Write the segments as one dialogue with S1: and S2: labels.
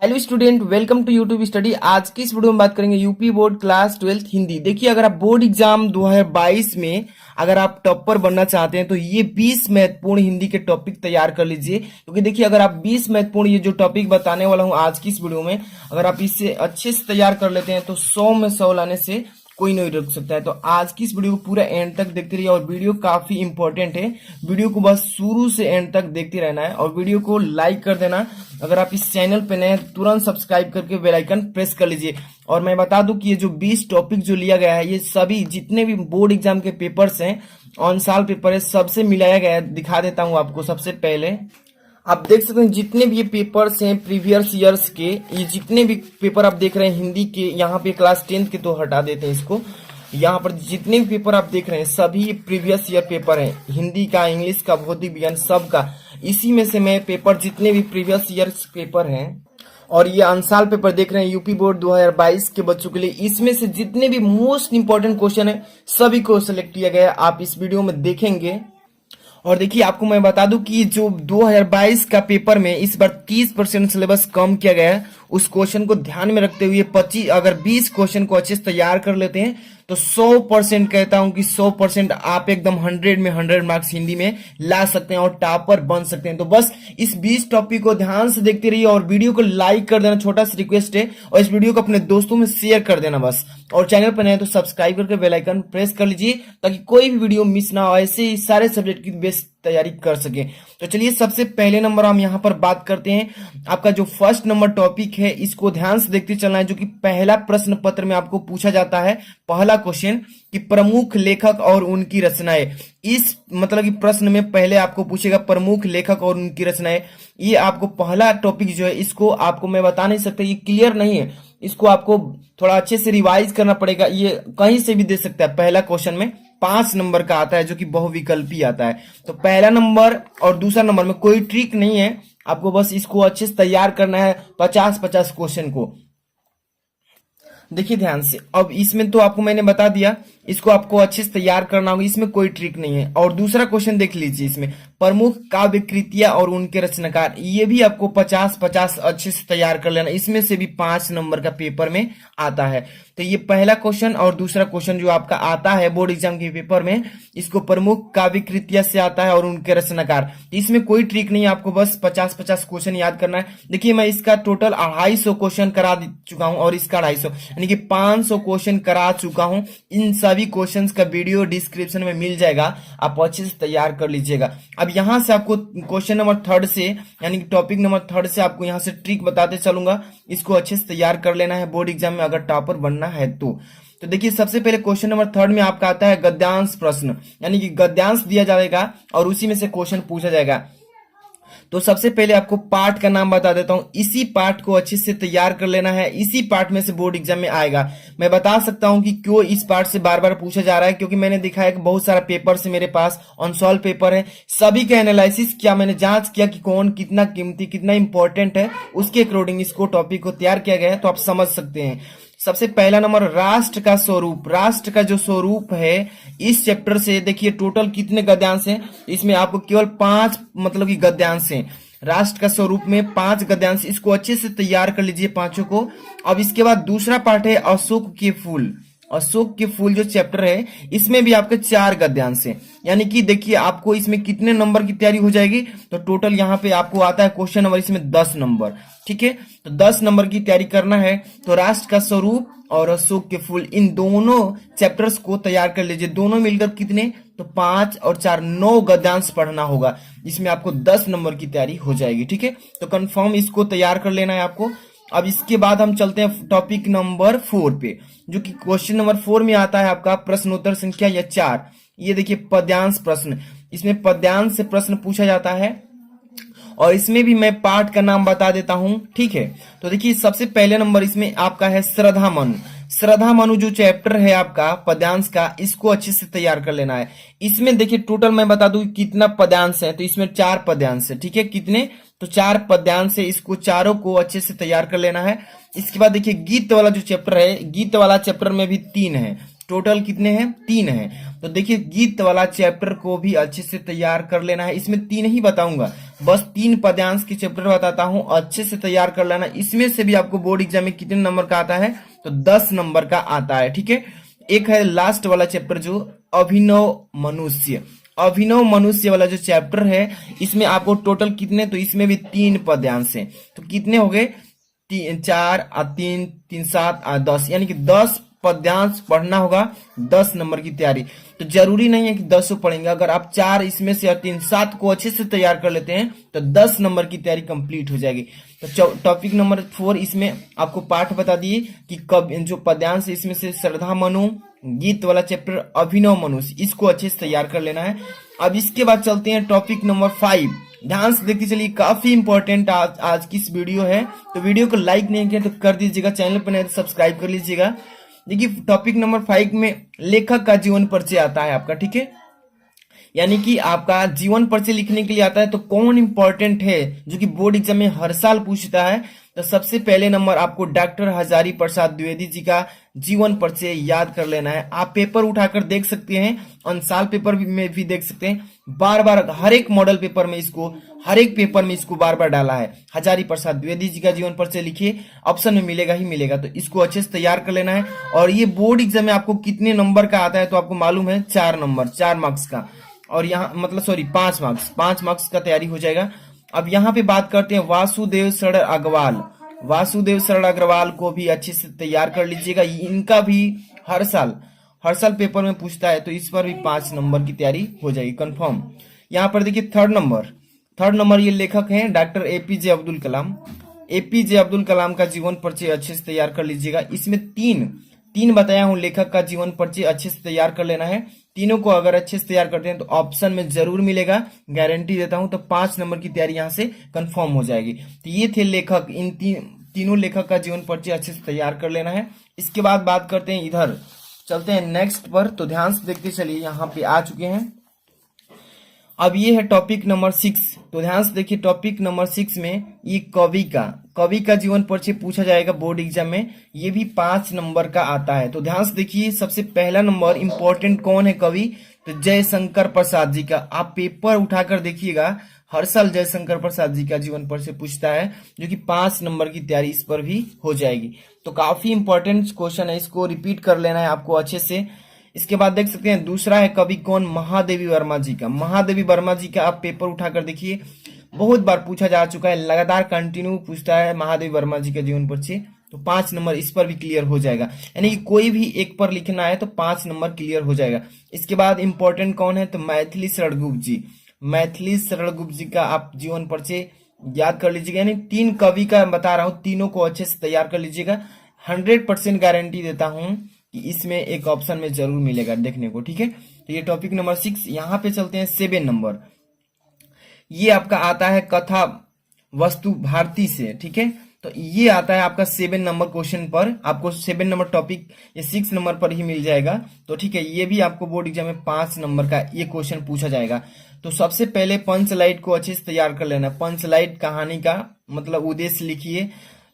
S1: Hello student, welcome to YouTube study. आज की इस वीडियो में बात करेंगे UP board class 12th Hindi. देखिए, अगर आप बोर्ड एग्जाम 2022 में अगर आप टॉपर बनना चाहते हैं तो ये 20 महत्वपूर्ण हिंदी के टॉपिक तैयार कर लीजिए। क्योंकि देखिए, अगर आप 20 महत्वपूर्ण ये जो टॉपिक बताने वाला हूं आज की इस वीडियो में, अगर आप इससे अच्छे से तैयार कर लेते हैं तो 100 में 100 लाने से कोई नहीं रोक सकता है। तो आज की इस वीडियो को पूरा एंड तक देखते रहिए और वीडियो काफी इंपॉर्टेंट है। वीडियो को बस शुरू से एंड तक देखते रहना है और वीडियो को लाइक कर देना। अगर आप इस चैनल पे नए हैं तो तुरंत सब्सक्राइब करके बेल आइकन प्रेस कर लीजिए। और मैं बता दूं कि ये जो 20 टॉपिक जो लिया गया है, ये सभी जितने भी बोर्ड एग्जाम के पेपर्स हैं, ऑन साल पेपर है, सबसे मिलाया गया है। दिखा देता हूं आपको। सबसे पहले आप देख सकते हैं जितने भी ये पेपर्स हैं प्रीवियस ईयर्स के, ये जितने भी पेपर आप देख रहे हैं हिंदी के, यहाँ पे क्लास 10th के तो हटा देते हैं इसको। यहाँ पर जितने भी पेपर आप देख रहे हैं सभी प्रीवियस ईयर पेपर हैं, हिंदी का, इंग्लिश का, भौतिक विज्ञान, सबका। इसी में से मैं पेपर जितने भी प्रीवियस ईयर्स पेपर हैं और ये अनसाल पेपर देख रहे हैं यूपी बोर्ड 2022 के बच्चों के लिए, इसमें से जितने भी मोस्ट इंपॉर्टेंट क्वेश्चन है सभी को सिलेक्ट किया गया है। आप इस वीडियो में देखेंगे। और देखिए, आपको मैं बता दूं कि जो 2022 का पेपर में इस बार 30% सिलेबस कम किया गया है। उस क्वेश्चन को ध्यान में रखते हुए 25 अगर 20 क्वेश्चन को अच्छे से तैयार कर लेते हैं तो 100% कहता हूं कि 100% आप एकदम 100 में 100 मार्क्स हिंदी में ला सकते हैं और टॉपर बन सकते हैं। तो बस इस 20 टॉपिक को ध्यान से देखते रहिए और वीडियो को लाइक कर देना, छोटा सा रिक्वेस्ट है। और इस वीडियो को अपने दोस्तों में शेयर कर देना बस। और चैनल पर नए तो सब्सक्राइब करके बेल आइकन प्रेस कर लीजिए ताकि कोई भी वीडियो मिस ना हो, ऐसे ही सारे सब्जेक्ट की बेस्ट तैयारी कर सके। तो चलिए, सबसे पहले नंबर हम यहाँ पर बात करते हैं। आपका जो फर्स्ट नंबर टॉपिक है इसको ध्यान से देखते चलना है, जो कि पहला प्रश्न पत्र में आपको पूछा जाता है। पहला क्वेश्चन कि प्रमुख लेखक और उनकी रचनाएं। इस मतलब कि प्रश्न में पहले आपको पूछेगा प्रमुख लेखक और उनकी रचनाएं। ये आपको पहला टॉपिक जो है, इसको आपको मैं बता नहीं सकता, ये क्लियर नहीं है। इसको आपको थोड़ा अच्छे से रिवाइज करना पड़ेगा। ये कहीं से भी दे सकता है। पहला क्वेश्चन में 5 नंबर का आता है जो कि बहुविकल्पी आता है। तो पहला नंबर और दूसरा नंबर में कोई ट्रिक नहीं है, आपको बस इसको अच्छे से तैयार करना है 50-50 क्वेश्चन को। देखिए ध्यान से, अब इसमें तो आपको मैंने बता दिया, इसको आपको अच्छे से तैयार करना होगा, इसमें कोई ट्रिक नहीं है। और दूसरा क्वेश्चन देख लीजिए, इसमें प्रमुख काव्य कृतियां और उनके रचनाकार, ये भी आपको 50-50 अच्छे से तैयार कर लेना। इसमें से भी 5 नंबर का पेपर में आता है। तो ये पहला क्वेश्चन और दूसरा क्वेश्चन जो आपका आता है बोर्ड एग्जाम के पेपर में, इसको प्रमुख काव्य कृतियां से आता है और उनके रचनाकार। इसमें कोई ट्रिक नहीं है, आपको बस 50-50 क्वेश्चन याद करना है। देखिए, मैं इसका टोटल 250 क्वेश्चन करा चुका हूं और इसका 250, यानी कि 500 क्वेश्चन करा चुका हूं। इन सभी क्वेश्चंस का वीडियो डिस्क्रिप्शन में मिल जाएगा, आप अच्छे से तैयार कर लीजिएगा। अब यहां से आपको क्वेश्चन नंबर 3 से, यानी कि टॉपिक नंबर 3 से आपको यहां से ट्रिक बताते चलूंगा। इसको अच्छे से तैयार कर लेना है बोर्ड एग्जाम में अगर टॉपर बनना है तो। देखिए, सबसे पहले क्वेश्चन नंबर 3 में आपका आता है गद्यांश प्रश्न, यानी कि गद्यांश दिया जाएगा और उसी में से क्वेश्चन पूछा जाएगा। तो सबसे पहले आपको पार्ट का नाम बता देता हूं। इसी पार्ट को अच्छे से तैयार कर लेना है, इसी पार्ट में से बोर्ड एग्जाम में आएगा। मैं बता सकता हूं कि क्यों इस पार्ट से बार बार पूछा जा रहा है, क्योंकि मैंने देखा है कि बहुत सारा पेपर से मेरे पास अनसॉल्व पेपर है, सभी का एनालिसिस किया, मैंने जांच किया कि कौन कितना कीमती, कितना इंपॉर्टेंट है, उसके अकॉर्डिंग इसको टॉपिक को तैयार किया गया है। तो आप समझ सकते हैं। सबसे पहला नंबर, राष्ट्र का स्वरूप। राष्ट्र का जो स्वरूप है इस चैप्टर से, देखिए टोटल कितने गद्यांश हैं, इसमें आपको केवल 5 मतलब कि गद्यांश हैं। राष्ट्र का स्वरूप में 5 गद्यांश, इसको अच्छे से तैयार कर लीजिए पांचों को। अब इसके बाद दूसरा पार्ट है अशोक के फूल। अशोक के फूल जो चैप्टर है, इसमें भी आपके 4 गद्यांश हैं। यानी कि देखिए, आपको इसमें कितने नंबर की तैयारी हो जाएगी, तो टोटल यहाँ पे आपको आता है क्वेश्चन नंबर इसमें 10 नंबर। ठीक है, तो 10 नंबर की तैयारी करना है। तो राष्ट्र का स्वरूप और अशोक के फूल, इन दोनों चैप्टर्स को तैयार कर लीजिए। दोनों मिलकर कितने, तो 5 और 4 9 गद्यांश पढ़ना होगा। इसमें आपको 10 नंबर की तैयारी हो जाएगी। ठीक है, तो कंफर्म इसको तैयार कर लेना है आपको। अब इसके बाद हम चलते हैं टॉपिक नंबर 4 पे, जो कि क्वेश्चन नंबर 4 में आता है आपका प्रश्नोत्तर संख्या या 4। ये देखिए पद्यांश प्रश्न, इसमें पद्यांश से प्रश्न पूछा जाता है और इसमें भी मैं पाठ का नाम बता देता हूं। ठीक है, तो देखिए सबसे पहले नंबर इसमें आपका है श्रद्धा मनु। श्रद्धा मनु जो चैप्टर है आपका पद्यांश का, इसको अच्छे से तैयार कर लेना है। इसमें देखिए टोटल मैं बता दूं कितना पद्यांश है, तो इसमें 4 पद्यांश है। ठीक है, कितने, तो 4 पद्यांश है। इसको चारों को अच्छे से तैयार कर लेना है। इसके बाद देखिए गीत वाला जो चैप्टर है, गीत वाला चैप्टर में भी 3 है। टोटल कितने हैं? 3 हैं। तो देखिए गीत वाला चैप्टर को भी अच्छे से तैयार कर लेना है। इसमें 3 ही बताऊंगा, बस 3 पद्यांश के चैप्टर बताता हूं, अच्छे से तैयार कर लेना। इसमें से भी आपको बोर्ड एग्जाम में कितने नंबर का आता है? तो 10 नंबर का आता है, ठीक है। एक है लास्ट वाला चैप्टर जो अभिनव मनुष्य, अभिनव मनुष्य वाला जो चैप्टर है, इसमें आपको टोटल कितने? तो इसमें भी 3 पद्यांश हैं। तो कितने हो गए? 4 और 3, 3 7 और 10, यानी कि 10 पद्यांश पढ़ना होगा। 10 नंबर की तैयारी। तो जरूरी नहीं है कि 10 पढ़ेंगे, अगर आप 4 इसमें से और 3 7 को अच्छे से तैयार कर लेते हैं तो 10 नंबर की तैयारी कंप्लीट हो जाएगी। तो टॉपिक नंबर 4 इसमें आपको पाठ बता दिए कि कब जो पद्यांश इसमें से श्रद्धा मनु, गीत वाला चैप्टर अभिनव मनुष्य, इसको अच्छे से तैयार कर लेना है। अब इसके बाद चलते हैं टॉपिक नंबर 5। ध्यान से देखते चलिए, काफी इंपॉर्टेंट आज की इस वीडियो है। तो वीडियो को लाइक नहीं किया तो कर दीजिएगा, चैनल पर नहीं तो सब्सक्राइब कर लीजिएगा। देखिए टॉपिक नंबर 5 में लेखक का जीवन परिचय आता है आपका, ठीक है। यानी कि आपका जीवन परिचय लिखने के लिए आता है तो कौन इंपॉर्टेंट है जो कि बोर्ड एग्जाम में हर साल पूछता है। तो सबसे पहले नंबर आपको डॉक्टर हजारी प्रसाद द्विवेदी जी का जीवन परिचय याद कर लेना है। आप पेपर उठाकर देख सकते हैं, अंसाल पेपर में भी देख सकते हैं, बार बार हर एक मॉडल पेपर में इसको, हर एक पेपर में इसको बार बार डाला है। हजारी प्रसाद द्विवेदी जी का जीवन परिचय लिखिए, ऑप्शन में मिलेगा ही मिलेगा। तो इसको अच्छे से तैयार कर लेना है। और ये बोर्ड एग्जाम में आपको कितने नंबर का आता है तो आपको मालूम है, 4 नंबर, 4 मार्क्स का। और यहाँ मतलब 5 मार्क्स, 5 मार्क्स का तैयारी हो जाएगा। अब यहाँ पे बात करते हैं वासुदेव शरण अग्रवाल। वासुदेव शरण अग्रवाल को भी अच्छे से तैयार कर लीजिएगा। इनका भी हर साल पेपर में पूछता है, तो इस पर भी 5 नंबर की तैयारी हो जाएगी कंफर्म। यहाँ पर देखिए थर्ड नंबर ये लेखक हैं doctor APJ Abdul Kalam. APJ Abdul Kalam का जीवन परिचय अच्छे से तैयार कर लीजिएगा। इसमें तीन बताया हूं लेखक का जीवन परिचय, अच्छे से तैयार कर लेना है। तीनों को अगर अच्छे से तैयार करते हैं तो ऑप्शन में जरूर मिलेगा, गारंटी देता हूं। तो 5 नंबर की तैयारी यहां से कंफर्म हो जाएगी। तो ये थे लेखक, इन तीनों लेखक का जीवन परिचय अच्छे से तैयार कर लेना है। इसके बाद बात करते हैं, इधर चलते हैं नेक्स्ट पर। तो ध्यान से देखते चलिए, यहाँ पे आ चुके हैं। अब ये है टॉपिक नंबर 6। तो ध्यान से देखिए, टॉपिक नंबर 6 में ये कवि का जीवन परिचय पूछा जाएगा बोर्ड एग्जाम में। ये भी 5 नंबर का आता है। तो ध्यान से देखिए, सबसे पहला नंबर इंपॉर्टेंट कौन है कवि? तो जयशंकर प्रसाद जी का। आप पेपर उठाकर देखिएगा, हर साल जयशंकर प्रसाद जी का जीवन परिचय पूछता है, जो कि 5 नंबर की तैयारी इस पर भी हो जाएगी। तो काफी इंपॉर्टेंट क्वेश्चन है, इसको रिपीट कर लेना है आपको अच्छे से। इसके बाद देख सकते हैं दूसरा है कवि कौन? महादेवी वर्मा जी का। महादेवी वर्मा जी का आप पेपर उठाकर देखिए, बहुत बार पूछा जा चुका है, लगातार कंटिन्यू पूछता है महादेवी वर्मा जी का जीवन परिचय। तो 5 नंबर इस पर भी क्लियर हो जाएगा, यानी कि कोई भी एक पर लिखना है तो 5 नंबर क्लियर हो जाएगा। इसके बाद इंपॉर्टेंट कौन है? तो मैथिली शरण गुप्त जी। मैथिली शरण गुप्त जी का आप जीवन परिचय याद कर लीजिएगा। यानी 3 कवि का बता रहा हूं, तीनों को अच्छे से तैयार कर लीजिएगा। 100% गारंटी देता हूं कि इसमें एक ऑप्शन में जरूर मिलेगा देखने को, ठीक है। तो ये टॉपिक नंबर 6। यहाँ पे चलते हैं 7 नंबर। ये आपका आता है कथा वस्तु भारती से, ठीक है। तो ये आता है आपका 7 नंबर क्वेश्चन पर, आपको 7 नंबर टॉपिक ये 6 नंबर पर ही मिल जाएगा। तो ठीक है, ये भी आपको बोर्ड एग्जाम में 5 नंबर का ये क्वेश्चन पूछा जाएगा। तो सबसे पहले पंचलाइट को अच्छे से तैयार कर लेना। पंचलाइट कहानी का मतलब उद्देश्य लिखिए,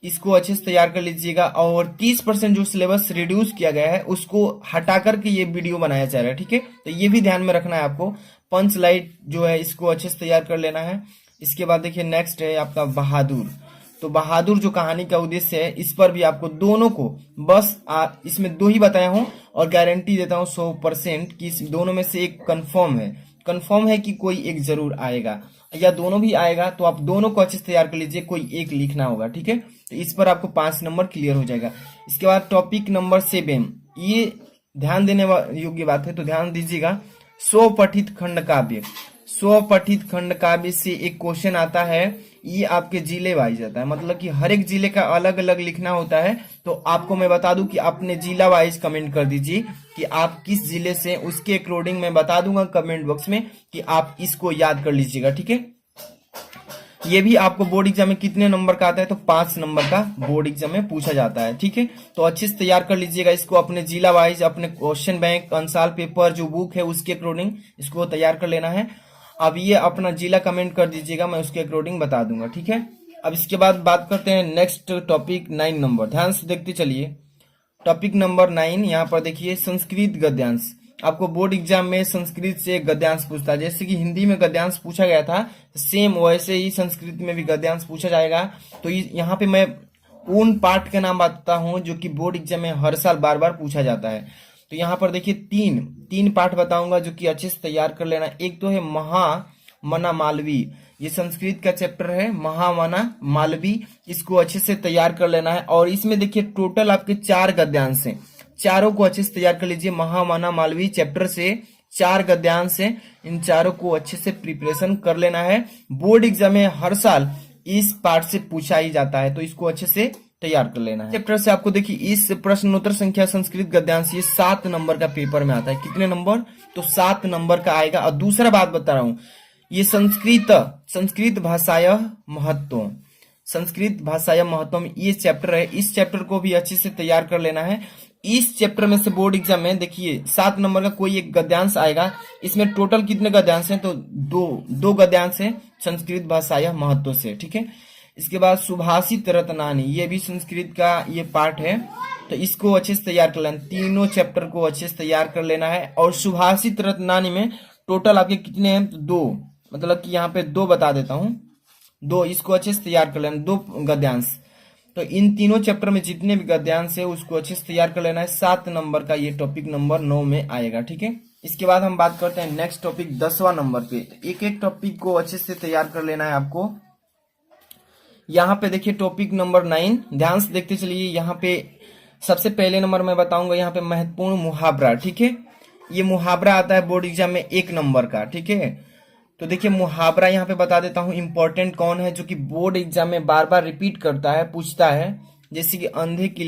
S1: इसको अच्छे से तैयार कर लीजिएगा। और 30% जो सिलेबस रिड्यूस किया गया है उसको हटा करके ये वीडियो बनाया जा रहा है, ठीक है। तो ये भी ध्यान में रखना है आपको। पंचलाइट जो है इसको अच्छे से तैयार कर लेना है। इसके बाद देखिए नेक्स्ट है आपका बहादुर। तो बहादुर जो कहानी का उद्देश्य है, इस पर भी आपको दोनों को बस इसमें 2 ही बताया हूं और गारंटी देता हूं 100% कि इस दोनों में से एक कंफर्म है कि कोई एक जरूर आएगा, या दोनों भी आएगा। तो आप दोनों को अच्छे से तैयार कर लीजिए, कोई एक लिखना होगा, ठीक है। तो इस पर आपको 5 नंबर क्लियर हो जाएगा। इसके बाद टॉपिक नंबर 7, ये ध्यान देने योग्य बात है, तो ध्यान दीजिएगा। स्वपठित खंड काव्य से एक क्वेश्चन आता है। ये आपके जिले वाइज आता है, मतलब कि हर एक जिले का अलग अलग लिखना होता है। तो आपको मैं बता दूं कि अपने जिला वाइज कमेंट कर दीजिए कि आप किस जिले से, उसके अकॉर्डिंग मैं बता दूंगा कमेंट बॉक्स में कि आप इसको याद कर लीजिएगा, ठीक है। ये भी आपको बोर्ड एग्जाम में कितने नंबर का आता है? तो 5 नंबर का बोर्ड एग्जाम में पूछा जाता है, ठीक है। तो अच्छे से तैयार कर लीजिएगा इसको, अपने जिला वाइज, अपने क्वेश्चन बैंक, अंसाल पेपर जो बुक है उसके अकॉर्डिंग इसको तैयार कर लेना है। अब ये अपना जिला कमेंट कर दीजिएगा, मैं उसके अकॉर्डिंग बता दूंगा, ठीक है। अब इसके बाद बात करते हैं नेक्स्ट टॉपिक 9 नंबर। ध्यान से देखते चलिए। टॉपिक नंबर 9 यहाँ पर देखिए संस्कृत गद्यांश। आपको बोर्ड एग्जाम में संस्कृत से गद्यांश पूछता है, जैसे कि हिंदी में गद्यांश पूछा गया था, सेम वैसे ही संस्कृत में भी गद्यांश पूछा जाएगा। तो यहाँ पे मैं उन पाठ के नाम बताता हूँ जो कि बोर्ड एग्जाम में हर साल बार बार पूछा जाता है। तो यहाँ पर देखिए तीन पाठ बताऊंगा जो कि अच्छे से तैयार कर लेना। एक तो है महामना मालवी, ये संस्कृत का चैप्टर है, महामना मालवी, इसको अच्छे से तैयार कर लेना है। और इसमें देखिए टोटल आपके 4 गद्यांश हैं, चारों को अच्छे से तैयार कर लीजिए। महामना मालवी चैप्टर से 4 गद्यांश हैं, इन चारों को अच्छे से प्रिपरेशन कर लेना है। बोर्ड एग्जाम में हर साल इस पार्ट से पूछा ही जाता है, तो इसको अच्छे से तैयार कर लेना है। चैप्टर से आपको देखिए इस प्रश्नोत्तर संख्या संस्कृत गद्यांश ये 7 नंबर का पेपर में आता है। कितने नंबर? तो 7 नंबर का आएगा। और दूसरा बात बता रहा हूं, ये संस्कृत भाषाय महत्व, संस्कृत भाषाय महत्व में ये चैप्टर है, इस चैप्टर को भी अच्छे से तैयार कर लेना है। इस चैप्टर में से बोर्ड एग्जाम में देखिए 7 नंबर का कोई एक गद्यांश आएगा। इसमें टोटल कितने गद्यांश हैं? तो दो गद्यांश है संस्कृत भाषाय महत्व से, ठीक है। इसके बाद सुभाषित रत्नानी, ये भी संस्कृत का ये पार्ट है, तो इसको अच्छे से तैयार कर लेना। तीनों चैप्टर को अच्छे से तैयार कर लेना है। और सुभाषित रत्नानी में टोटल आपके कितने हैं? तो 2, मतलब कि यहाँ पे 2 बता देता हूँ, 2, इसको अच्छे से तैयार कर लेना, 2 गद्यांश। तो इन तीनों चैप्टर में जितने भी गद्यांश है उसको अच्छे से तैयार कर लेना है। 7 नंबर का ये टॉपिक नंबर 9 में आएगा, ठीक है। इसके बाद हम बात करते हैं नेक्स्ट टॉपिक 10वां नंबर पे। एक एक टॉपिक को अच्छे से तैयार कर लेना है आपको। यहाँ पे देखिए टॉपिक नंबर 9, ध्यान से देखते चलिए। यहाँ पे सबसे पहले नंबर में बताऊंगा यहाँ पे महत्वपूर्ण मुहावरा, ठीक है। ये मुहावरा आता है बोर्ड एग्जाम में 1 नंबर का, ठीक है। तो देखिए मुहावरा यहाँ पे बता देता हूँ इंपॉर्टेंट कौन है जो कि बोर्ड एग्जाम में बार बार रिपीट करता है, पूछता है। जैसे कि अंधे की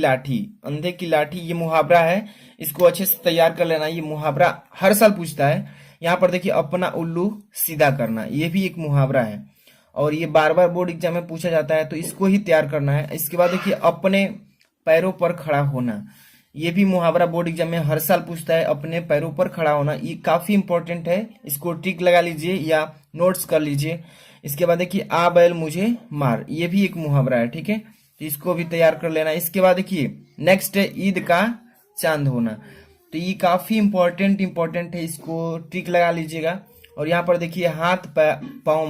S1: लाठी ये मुहावरा है, इसको अच्छे से तैयार कर लेना। ये मुहावरा हर साल पूछता है। यहाँ पर देखिए अपना उल्लू सीधा करना, ये भी एक मुहावरा है और ये बार बार बोर्ड एग्जाम में पूछा जाता है, तो इसको ही तैयार करना है। इसके बाद देखिए अपने पैरों पर खड़ा होना, ये भी मुहावरा बोर्ड एग्जाम में हर साल पूछता है। अपने पैरों पर खड़ा होना ये काफी इंपॉर्टेंट है, इसको टिक लगा लीजिए या नोट्स कर लीजिए। इसके बाद देखिए आ बैल मुझे मार, ये भी एक मुहावरा है, ठीक है, तो इसको भी तैयार कर लेना। इसके बाद देखिए नेक्स्ट है ईद का चांद होना, तो ये काफी इंपॉर्टेंट है, इसको टिक लगा लीजिएगा। और यहाँ पर देखिए हाथ पाँव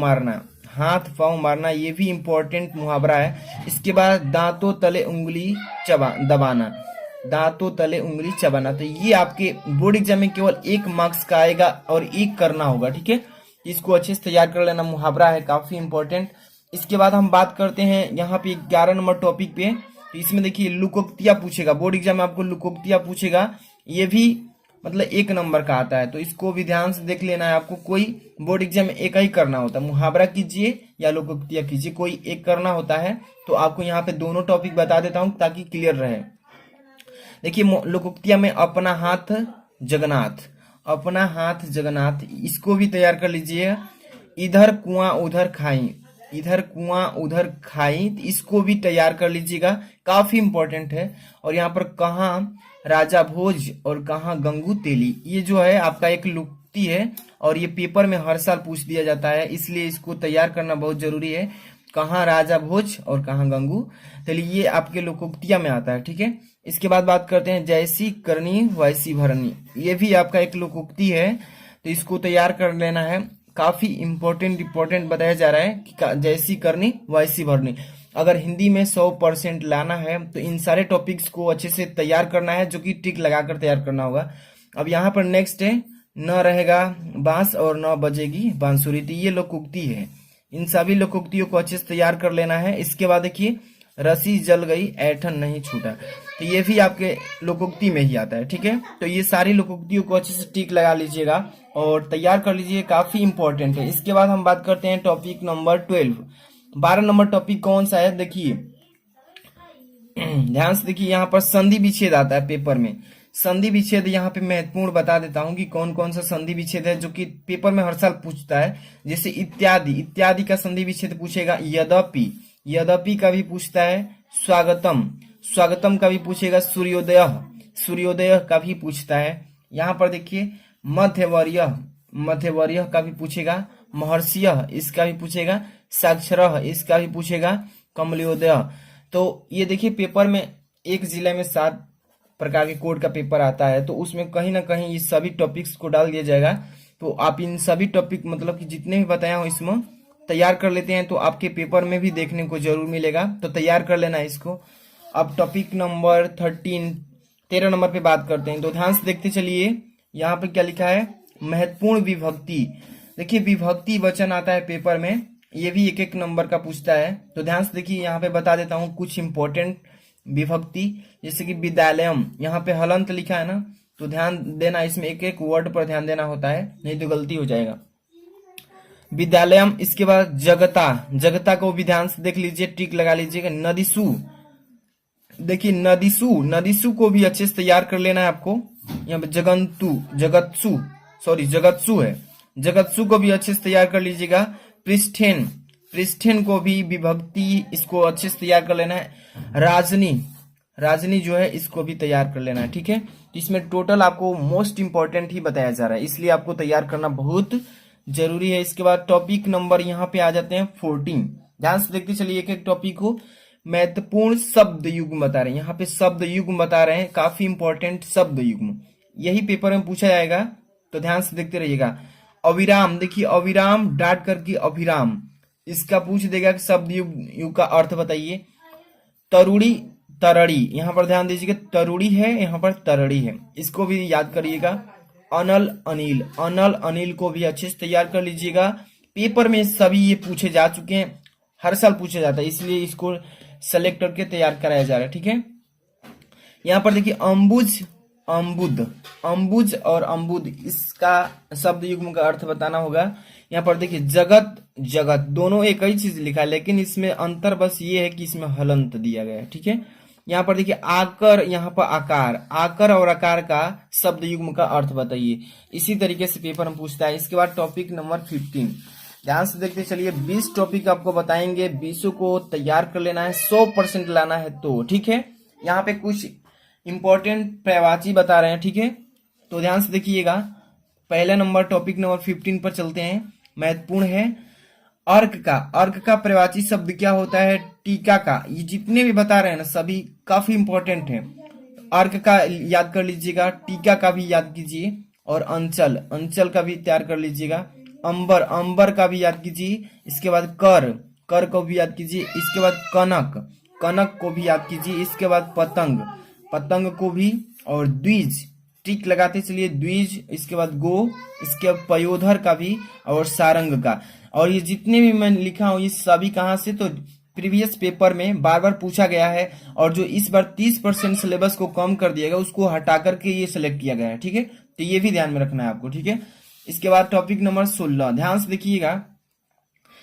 S1: मारना, ये भी इंपॉर्टेंट मुहावरा है। इसके बाद दांतों तले उंगली चबाना, तो ये आपके बोर्ड एग्जाम में केवल 1 मार्क्स का आएगा और 1 करना होगा, ठीक है। इसको अच्छे से तैयार कर लेना, मुहावरा है काफी इंपॉर्टेंट। इसके बाद हम बात करते हैं यहाँ पे 11 नंबर टॉपिक पे। तो इसमें देखिए लुकोक्तियां पूछेगा, बोर्ड एग्जाम में आपको लुकोक्तियां पूछेगा, ये भी मतलब 1 नंबर का आता है, तो इसको भी ध्यान से देख लेना है आपको। कोई बोर्ड एग्जाम में एक ही करना होता है, मुहावरा कीजिए या लोकोक्तियां कीजिए, कोई एक करना होता है। तो आपको यहाँ पे दोनों टॉपिक बता देता हूँ ताकि क्लियर रहे। देखिए लोकोक्तिया में अपना हाथ जगन्नाथ, इसको भी तैयार कर लीजिए। इधर कुआं उधर खाई, इसको भी तैयार कर लीजिएगा, काफी इंपॉर्टेंट है। और यहाँ पर कहाँ राजा भोज और कहाँ गंगू तेली, ये जो है आपका एक लुक्ति है और ये पेपर में हर साल पूछ दिया जाता है, इसलिए इसको तैयार करना बहुत जरूरी है। कहाँ राजा भोज और कहाँ गंगू तेली, ये आपके लोकोक्तिया में आता है, ठीक है। इसके बाद बात करते हैं जैसी करनी वैसी भरनी, ये भी आपका एक लोकोक्ति है, तो इसको तैयार कर लेना है। काफी इंपॉर्टेंट बताया जा रहा है कि जैसी करनी वैसी भरनी। अगर हिंदी में 100% लाना है तो इन सारे टॉपिक्स को अच्छे से तैयार करना है, जो कि टिक लगाकर तैयार करना होगा। अब यहाँ पर नेक्स्ट है न रहेगा बांस और न बजेगी बांसुरी, तो ये लोकोक्ति है। इन सभी लोकोक्तियों को अच्छे से तैयार कर लेना है। इसके बाद देखिए रस्सी जल गई ऐठन नहीं छूटा, तो ये भी आपके लोकोक्ति में ही आता है, ठीक है। तो ये सारी लोकोक्तियों को अच्छे से टिक लगा लीजिएगा और तैयार कर लीजिए, काफी इंपॉर्टेंट है। इसके बाद हम बात करते हैं टॉपिक नंबर 12। 12 नंबर टॉपिक कौन सा है? देखिए ध्यान से देखिए, यहाँ पर संधि विच्छेद आता है पेपर में। संधि विच्छेद यहाँ पे महत्वपूर्ण बता देता हूँ कि कौन कौन सा संधि विच्छेद है जो कि पेपर में हर साल पूछता है। जैसे इत्यादि का संधि विच्छेद पूछेगा। यद्यपि का भी पूछता है। स्वागतम का भी पूछेगा। सूर्योदय का भी पूछता है। यहाँ पर देखिए मध्यवर्य का भी पूछेगा। महर्षियः इसका भी पूछेगा। साक्षरः इसका भी पूछेगा। कमलोदय। तो ये देखिए पेपर में एक जिले में 7 प्रकार के कोड का पेपर आता है, तो उसमें कहीं ना कहीं ये सभी टॉपिक्स को डाल दिया जाएगा। तो आप इन सभी टॉपिक मतलब कि जितने भी बताया हूँ इसमें तैयार कर लेते हैं, तो आपके पेपर में भी देखने को जरूर मिलेगा, तो तैयार कर लेना है इसको। अब टॉपिक नंबर 13 नंबर पे बात करते हैं, तो ध्यान से देखते चलिए। यहाँ पे क्या लिखा है, महत्वपूर्ण विभक्ति। देखिए विभक्ति वचन आता है पेपर में, ये भी एक एक नंबर का पूछता है, तो ध्यान से देखिए। यहाँ पे बता देता हूँ कुछ इंपॉर्टेंट विभक्ति, जैसे कि विद्यालयम, यहाँ पे हलंत लिखा है ना, तो ध्यान देना, इसमें एक एक वर्ड पर ध्यान देना होता है, नहीं तो गलती हो जाएगा। विद्यालयम, इसके बाद जगता, जगता को भी ध्यान से देख लीजिए, टिक लगा लीजिएगा। नदीसु, देखिए नदीसु, नदीसु को भी अच्छे से तैयार कर लेना है आपको। यहाँ पे जगंतु, जगत्सु, सॉरी जगत्सु है, जगत्सु को भी अच्छे से तैयार कर लीजिएगा। पृष्ठेन, पृष्ठेन को भी विभक्ति, इसको अच्छे से तैयार कर लेना है। राजनी, राजनी जो है इसको भी तैयार कर लेना है, ठीक है। तो इसमें टोटल आपको मोस्ट इंपॉर्टेंट ही बताया जा रहा है, इसलिए आपको तैयार करना बहुत जरूरी है। इसके बाद टॉपिक नंबर यहाँ पे आ जाते हैं 14। ध्यान से देखते चलिए एक एक टॉपिक को। महत्वपूर्ण शब्द युग्म बता रहे हैं, यहाँ पे शब्द युग्म बता रहे हैं, काफी इंपॉर्टेंट शब्द युग्म, यही पेपर में पूछा जाएगा, तो ध्यान से देखते रहिएगा। अविराम, देखिए अविराम डाट करके अभिराम, इसका पूछ देगा कि शब्द युग का अर्थ बताइए। तरुड़ी, तरड़ी, यहाँ पर ध्यान दीजिएगा, तरुड़ी है, यहाँ पर तरड़ी है, इसको भी याद करिएगा। अनल अनिल, अनल अनिल को भी अच्छे से तैयार कर लीजिएगा, पेपर में सभी ये पूछे जा चुके हैं, हर साल पूछा जाता है, इसलिए इसको सेलेक्ट करके तैयार कराया जा रहा है, ठीक है। यहाँ पर देखिए अम्बुज, अम्बुद, अम्बुज और अम्बुद, इसका शब्द युग्म का अर्थ बताना होगा। यहाँ पर देखिए जगत, जगत, दोनों एक ही चीज लिखा है, लेकिन इसमें अंतर बस ये है कि इसमें हलंत दिया गया है, ठीक है। यहाँ पर देखिए आकर, यहाँ पर आकार, आकर और आकार का शब्द युग्म का अर्थ बताइए, इसी तरीके से पेपर में पूछता है। इसके बाद टॉपिक नंबर 15, ध्यान से देखते चलिए। 20 टॉपिक आपको बताएंगे, 20 को तैयार कर लेना है, 100% लाना है, तो ठीक है। यहाँ पे कुछ इंपॉर्टेंट प्रवाची बता रहे हैं, ठीक है, तो ध्यान से देखिएगा। पहला नंबर टॉपिक नंबर 15 पर चलते हैं, महत्वपूर्ण है। अर्क का, अर्क का प्रवाची शब्द क्या होता है, टीका का, ये जितने भी बता रहे हैं ना सभी काफी इंपॉर्टेंट है। अर्क का याद कर लीजिएगा, टीका का भी याद कीजिए, और अंचल, अंचल का भी तैयार कर लीजिएगा। अंबर, अंबर का भी याद कीजिए। इसके बाद कर, कर को भी याद कीजिए। इसके बाद कनक, कनक को भी याद कीजिए। इसके बाद पतंग, पतंग को भी, और द्विज, टिक लगाते चलिए, द्विज। इसके बाद गो, इसके बाद पयोधर का भी, और सारंग का। और ये जितने भी मैं लिखा हूँ ये सभी कहाँ से, तो प्रीवियस पेपर में बार बार पूछा गया है, और जो इस बार 30% सिलेबस को कम कर दिया गया उसको हटा करके ये सिलेक्ट किया गया है, ठीक है। तो ये भी ध्यान में रखना है आपको, ठीक है। इसके बाद टॉपिक नंबर 16, ध्यान से देखिएगा,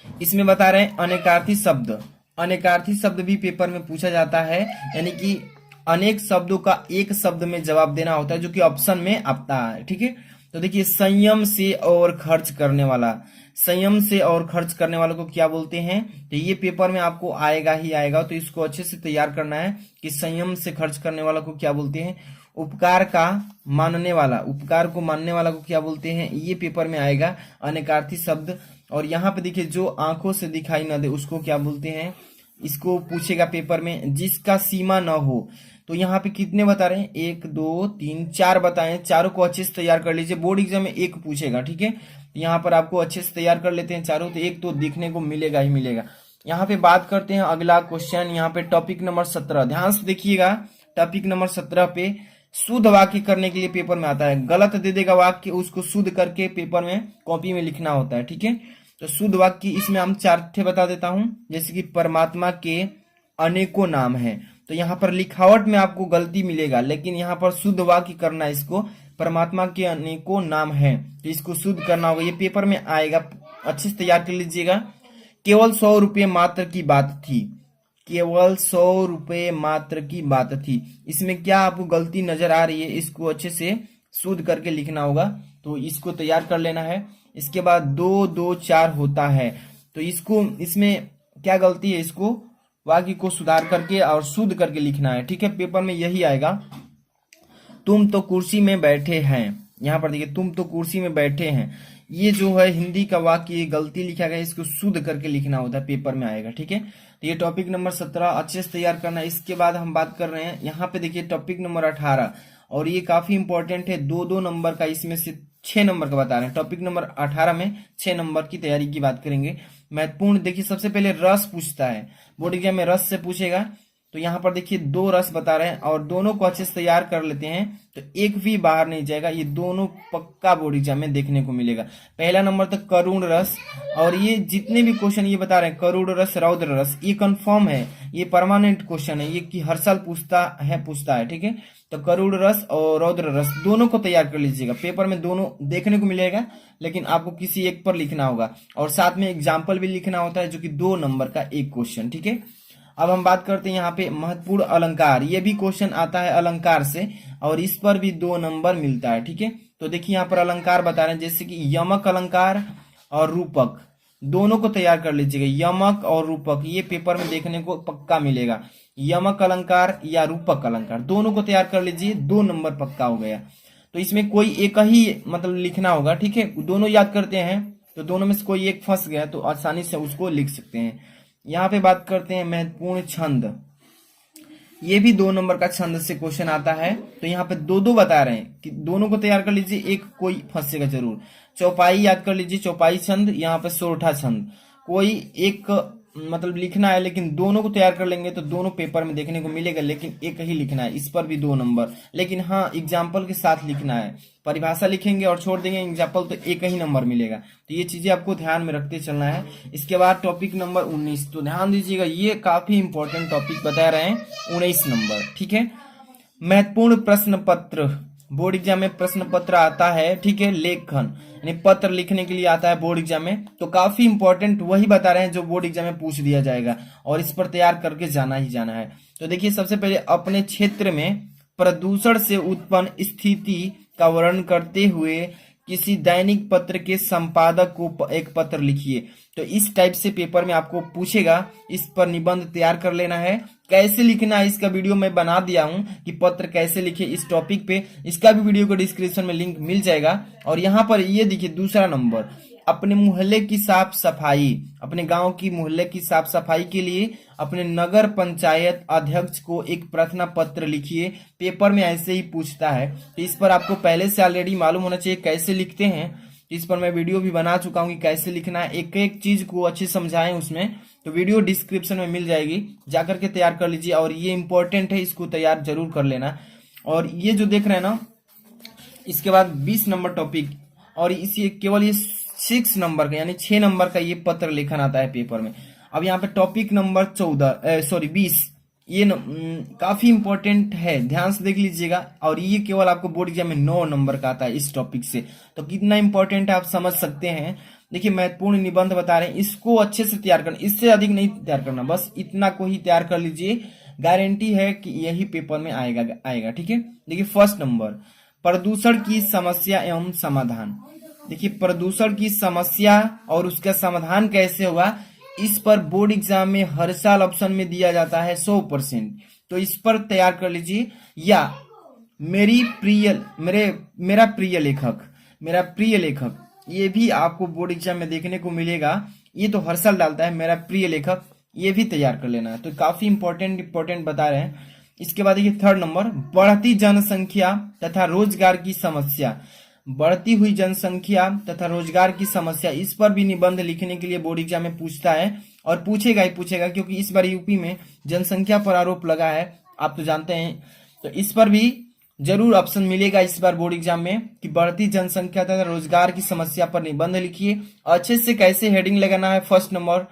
S1: इसमें बता रहे हैं अनेकार्थी शब्द। अनेकार्थी शब्द भी पेपर में पूछा जाता है, यानी कि अनेक शब्दों का एक शब्द में जवाब देना होता है, जो कि ऑप्शन में आता है, ठीक है। तो देखिए संयम से और खर्च करने वाला, संयम से और खर्च करने वालों को क्या बोलते हैं, तो ये पेपर में आपको आएगा ही आएगा, तो इसको अच्छे से तैयार करना है कि संयम से खर्च करने वाला को क्या बोलते हैं। उपकार का मानने वाला, उपकार को मानने वाला को क्या बोलते हैं, ये पेपर में आएगा, अनेकार्थी शब्द। और यहाँ पे देखिए जो आंखों से दिखाई न दे उसको क्या बोलते हैं, इसको पूछेगा पेपर में। जिसका सीमा न हो, तो यहाँ पे कितने बता रहे हैं, 1 2 3 4 बताएं, चारों को अच्छे से तैयार कर लीजिए, बोर्ड एग्जाम में एक पूछेगा, ठीक है। यहाँ पर आपको अच्छे से तैयार कर लेते हैं चारों, तो एक तो देखने को मिलेगा ही मिलेगा। यहाँ पे बात करते हैं अगला क्वेश्चन, यहाँ पे टॉपिक नंबर 17, ध्यान से देखिएगा। टॉपिक नंबर 17 पे शुद्ध वाक्य करने के लिए पेपर में आता है, गलत दे देगा वाक्य, उसको शुद्ध करके पेपर में कॉपी में लिखना होता है, ठीक है। तो शुद्ध वाक्य इसमें हम 4 ठे बता देता हूं, जैसे कि परमात्मा के अनेकों नाम हैं, तो यहाँ पर लिखावट में आपको गलती मिलेगा, लेकिन यहाँ पर शुद्ध वाक्य करना है इसको। परमात्मा के अनेकों नाम हैं, तो इसको शुद्ध करना होगा, ये पेपर में आएगा, अच्छे से तैयार कर लीजिएगा। केवल 100 रुपये मात्र की बात थी, केवल 100 रुपये मात्र की बात थी, इसमें क्या आपको गलती नजर आ रही है, इसको अच्छे से शुद्ध करके लिखना होगा, तो इसको तैयार कर लेना है। इसके बाद 2 2 4 होता है, तो इसको, इसमें क्या गलती है, इसको वाक्य को सुधार करके और शुद्ध करके लिखना है, ठीक है। पेपर में यही आएगा। तुम तो कुर्सी में बैठे हैं, यहाँ पर देखिए तुम तो कुर्सी में बैठे हैं, ये जो है हिंदी का वाक्य ये गलती लिखा गया है, इसको शुद्ध करके लिखना होता है, पेपर में आएगा। ठीक है, तो ये टॉपिक नंबर 17 अच्छे से तैयार करना है। इसके बाद हम बात कर रहे हैं यहाँ पे देखिए टॉपिक नंबर 18, और ये काफी इंपॉर्टेंट है, दो दो नंबर का, इसमें से 6 नंबर का बता रहे हैं। टॉपिक नंबर 18 में 6 नंबर की तैयारी की बात करेंगे। महत्वपूर्ण देखिए, सबसे पहले रस पूछता है, बोर्ड एग्जाम में रस से पूछेगा। तो यहाँ पर देखिए 2 रस बता रहे हैं और दोनों को अच्छे से तैयार कर लेते हैं तो एक भी बाहर नहीं जाएगा, ये दोनों पक्का बोर्ड एग्जाम में देखने को मिलेगा। पहला नंबर तो करुण रस, और ये जितने भी क्वेश्चन ये बता रहे हैं करुण रस, रौद्र रस, ये कंफर्म है, ये परमानेंट क्वेश्चन है, ये कि हर साल पूछता है। ठीक है, तो करुण रस और रौद्र रस दोनों को तैयार कर लीजिएगा, पेपर में दोनों देखने को मिलेगा, लेकिन आपको किसी एक पर लिखना होगा और साथ में एग्जाम्पल भी लिखना होता है, जो कि 2 नंबर का एक क्वेश्चन। ठीक है, अब हम बात करते हैं यहाँ पे महत्वपूर्ण अलंकार, ये भी क्वेश्चन आता है अलंकार से और इस पर भी 2 नंबर मिलता है। ठीक है, तो देखिए यहाँ पर अलंकार बता रहे हैं, जैसे कि यमक अलंकार और रूपक, दोनों को तैयार कर लीजिएगा। यमक और रूपक ये पेपर में देखने को पक्का मिलेगा, यमक अलंकार या रूपक अलंकार दोनों को तैयार कर लीजिए, 2 नंबर पक्का हो गया। तो इसमें कोई एक ही मतलब लिखना होगा। ठीक है, दोनों याद करते हैं तो दोनों में से कोई एक फंस गया तो आसानी से उसको लिख सकते हैं। यहाँ पे बात करते हैं महत्वपूर्ण छंद, ये भी 2 नंबर का छंद से क्वेश्चन आता है। तो यहाँ पे 2-2 बता रहे हैं कि दोनों को तैयार कर लीजिए, एक कोई फंसेगा जरूर। चौपाई याद कर लीजिए, चौपाई छंद, यहाँ पे सोरठा छंद, कोई एक मतलब लिखना है, लेकिन दोनों को तैयार कर लेंगे तो दोनों पेपर में देखने को मिलेगा, लेकिन एक ही लिखना है, इस पर भी 2 नंबर, लेकिन हाँ एग्जाम्पल के साथ लिखना है। परिभाषा लिखेंगे और छोड़ देंगे एग्जाम्पल तो एक ही नंबर मिलेगा। तो ये चीजें आपको ध्यान में रखते चलना है। इसके बाद टॉपिक नंबर 19, तो ध्यान दीजिएगा, ये काफी इंपॉर्टेंट टॉपिक बता रहे हैं, 19 नंबर। ठीक है, महत्वपूर्ण प्रश्न पत्र, बोर्ड एग्जाम में प्रश्न पत्र आता है। ठीक है, लेखन यानी पत्र लिखने के लिए आता है बोर्ड एग्जाम में, तो काफी इंपॉर्टेंट वही बता रहे हैं जो बोर्ड एग्जाम में पूछ दिया जाएगा और इस पर तैयार करके जाना ही जाना है। तो देखिए सबसे पहले अपने क्षेत्र में प्रदूषण से उत्पन्न स्थिति का वर्णन करते हुए किसी दैनिक पत्र के संपादक को एक पत्र लिखिए। तो इस टाइप से पेपर में आपको पूछेगा, इस पर निबंध तैयार कर लेना है। कैसे लिखना है इसका वीडियो मैं बना दिया हूं कि पत्र कैसे लिखे इस टॉपिक पे, इसका भी वीडियो को डिस्क्रिप्शन में लिंक मिल जाएगा। और यहाँ पर ये देखिए दूसरा नंबर, अपने मोहल्ले की साफ सफाई, अपने गांव की मोहल्ले की साफ सफाई के लिए अपने नगर पंचायत अध्यक्ष को एक प्रार्थना पत्र लिखिए। पेपर में ऐसे ही पूछता है, तो इस पर आपको पहले से ऑलरेडी मालूम होना चाहिए कैसे लिखते हैं। इस पर मैं वीडियो भी बना चुका हूँ कि कैसे लिखना है, एक एक चीज को अच्छे समझाएं उसमें, तो वीडियो डिस्क्रिप्शन में मिल जाएगी, जाकर के तैयार कर लीजिए। और ये इंपॉर्टेंट है, इसको तैयार जरूर कर लेना। और ये जो देख रहे हैं ना, इसके बाद 20 नंबर टॉपिक, और इसी केवल ये 6 नंबर का यानी 6 नंबर का ये पत्र लेखन आता है पेपर में। अब यहाँ पे टॉपिक नंबर 20, ये काफी इंपॉर्टेंट है, ध्यान से देख लीजिएगा। और ये केवल आपको बोर्ड एग्जाम में 9 नंबर का आता है इस टॉपिक से, तो कितना इंपॉर्टेंट है आप समझ सकते हैं। देखिए महत्वपूर्ण निबंध बता रहे हैं, इसको अच्छे से तैयार करना, इससे अधिक नहीं तैयार करना, बस इतना को ही तैयार कर लीजिए, गारंटी है कि यही पेपर में आएगा। ठीक है, देखिए फर्स्ट नंबर, प्रदूषण की समस्या एवं समाधान। देखिए प्रदूषण की समस्या और उसका समाधान कैसे होगा, इस पर बोर्ड एग्जाम में हर साल ऑप्शन में दिया जाता है 100%, तो इस पर तैयार कर लीजिए। या मेरा प्रिय लेखक, ये भी आपको बोर्ड एग्जाम में देखने को मिलेगा, ये तो हर साल डालता है मेरा प्रिय लेखक, ये भी तैयार कर लेना है। तो काफी इंपॉर्टेंट बता रहे हैं। इसके बाद देखिए थर्ड नंबर, बढ़ती जनसंख्या तथा रोजगार की समस्या, बढ़ती हुई जनसंख्या तथा रोजगार की समस्या, इस पर भी निबंध लिखने के लिए बोर्ड एग्जाम में पूछता है और पूछेगा ही पूछेगा, क्योंकि इस बार यूपी में जनसंख्या पर आरोप लगा है, आप तो जानते हैं। तो इस पर भी जरूर ऑप्शन मिलेगा इस बार बोर्ड एग्जाम में कि बढ़ती जनसंख्या तथा रोजगार की समस्या पर निबंध लिखिए। अच्छे से कैसे हेडिंग लगाना है, फर्स्ट नंबर,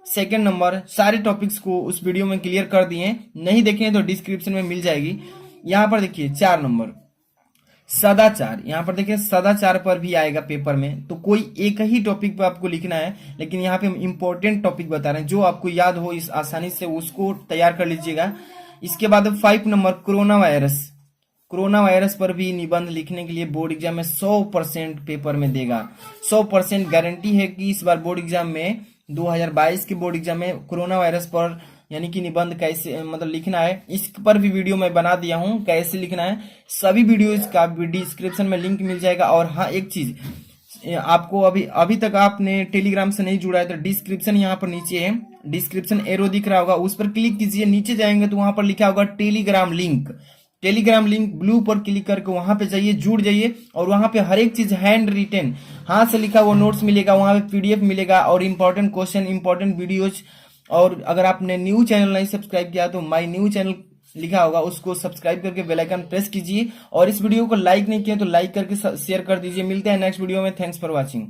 S1: सेकंड नंबर, सारे टॉपिक्स को उस वीडियो में क्लियर कर दिए, नहीं देखें तो डिस्क्रिप्शन में मिल जाएगी। यहाँ पर देखिए 4 नंबर, सदाचार, यहाँ पर देखिए सदाचार पर भी आएगा पेपर में, तो कोई एक ही टॉपिक पर आपको लिखना है, लेकिन यहाँ पे हम इंपॉर्टेंट टॉपिक बता रहे हैं, जो आपको याद हो इस आसानी से उसको तैयार कर लीजिएगा। इसके बाद 5 नंबर, कोरोना वायरस पर भी निबंध लिखने के लिए बोर्ड एग्जाम में 100% पेपर में देगा, 100% गारंटी है कि इस बार बोर्ड एग्जाम में 2022 के बोर्ड एग्जाम में कोरोना वायरस पर यानी कि निबंध कैसे मतलब लिखना है, इस पर भी वीडियो मैं बना दिया हूं कैसे लिखना है। सभी वीडियोज का डिस्क्रिप्शन में लिंक मिल जाएगा। और हाँ एक चीज, आपको अभी अभी तक आपने टेलीग्राम से नहीं जुड़ा है तो डिस्क्रिप्शन यहाँ पर नीचे है, डिस्क्रिप्शन एरो दिख रहा होगा, उस पर क्लिक कीजिए। नीचे जाएंगे तो वहां पर लिखा होगा Telegram link, Telegram link blue पर क्लिक करके वहां पे जाइए, जुड़ जाइए। और वहां पे हर एक चीज हैंड रिटेन, हाथ से लिखा हुआ नोट्स मिलेगा, वहां पे पीडीएफ मिलेगा और इंपॉर्टेंट क्वेश्चन, इंपॉर्टेंट वीडियोज। और अगर आपने न्यू चैनल नहीं सब्सक्राइब किया तो माय न्यू चैनल लिखा होगा, उसको सब्सक्राइब करके बेल आइकन प्रेस कीजिए। और इस वीडियो को लाइक नहीं किया तो लाइक करके शेयर कर दीजिए। मिलते हैं नेक्स्ट वीडियो में। Thanks for watching.